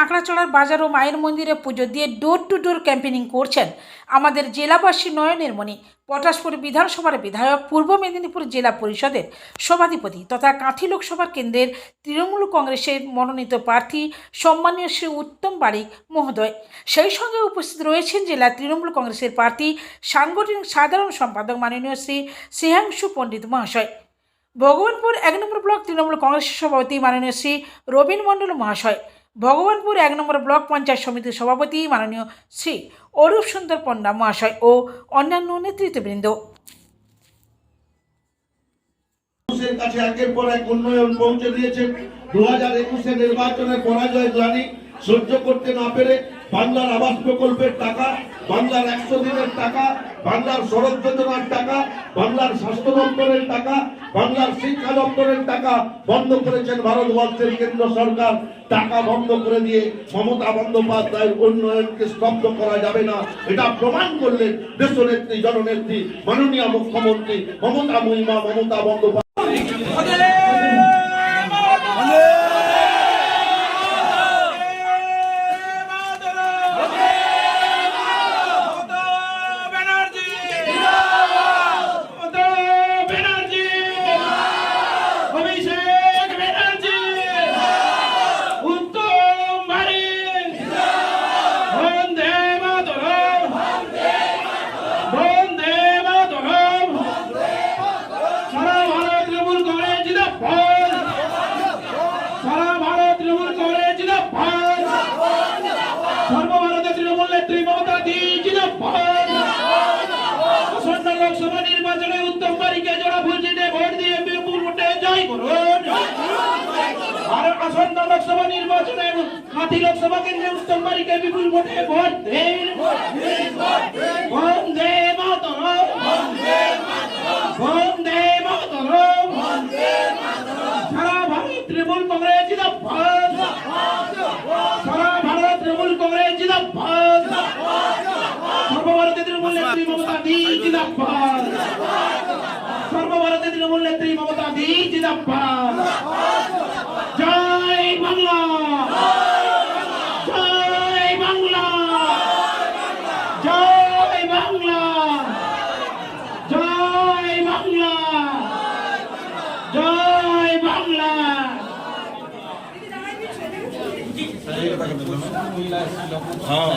কাঁকড়াচড়ার বাজার ও মায়ের মন্দিরে পুজো দিয়ে ডোর টু ডোর ক্যাম্পেনিং করছেন আমাদের জেলাবাসী নয়নের মণি, পটাশপুর বিধানসভার বিধায়ক, পূর্ব মেদিনীপুর জেলা পরিষদের সভাধিপতি তথা কাঁথি লোকসভা কেন্দ্রের তৃণমূল কংগ্রেসের মনোনীত প্রার্থী সম্মানীয় শ্রী উত্তম বারিক মহোদয়। সেই সঙ্গে উপস্থিত রয়েছেন জেলা তৃণমূল কংগ্রেসের প্রার্থী সাংগঠনিক সাধারণ সম্পাদক মাননীয় শ্রী শ্রেয়াংশু পণ্ডিত মহাশয়, ভগবানপুর 1 নম্বর ব্লক তৃণমূল কংগ্রেসের সভাপতি মাননীয় শ্রী রবীন মণ্ডল মহাশয়, ভগবানপুর 1 নম্বর ব্লক পঞ্চায়েত সমিতির সভাপতি মাননীয় শ্রী অরূপ সুন্দর পণ্ডা মহাশয় ও অন্যান্য নেতৃত্ববৃন্দ। মানুষের কাছে একের পর এক উন্নয়ন পৌঁছে দিয়েছে। 2021 নির্বাচনের পরাজয় গ্লানি সহ্য করতে না পেরে বাংলার আবাস প্রকল্পের টাকা, বাংলার 100 দিনের টাকা, বাংলার সড়ক যোজনার টাকা, বাংলার স্বাস্থ্য দপ্তরের টাকা, বাংলার শিক্ষা দপ্তরের টাকা বন্ধ করেছেন ভারতবর্ষের কেন্দ্র সরকার। টাকা বন্ধ করে দিয়ে মমতা বন্দ্যোপাধ্যায়ের উন্নয়নকে স্তব্ধ করা যাবে না, এটা প্রমাণ করলেন দেশনেত্রী জননেত্রী মাননীয় মুখ্যমন্ত্রী মমতা বন্দ্যোপাধ্যায়। সর্বভারতীয় তৃণমূল নেত্রী মমতা আসন্ন লোকসভা নির্বাচনে উত্তম বারিককে জোড়া ফুল চিহ্নে ভোট দিয়ে বিপুল ভোটে জয় করুন। আর আসন্ন লোকসভা নির্বাচনে কাঁথি লোকসভা কেন্দ্রে উত্তম বারিককে বিপুল ভোটে ভোট দিন। বন্দে মাতরম, বন্দে মাতরম, সারা ভারত তৃণমূল কংগ্রেস জিন্দাবাদ, সারা ভারত তৃণমূল কংগ্রেস জিন্দাবাদ, সর্বভারতীয় তৃণমূল নেত্রী মমতা জিন্দাবাদ, সর্বভারতীয় তৃণমূল নেত্রী মমতা জিন্দাবাদ। জয় বাংলা, জয় বাংলা, জয় বাংলা, জয় বাংলা, জয় বাংলা। হ্যাঁ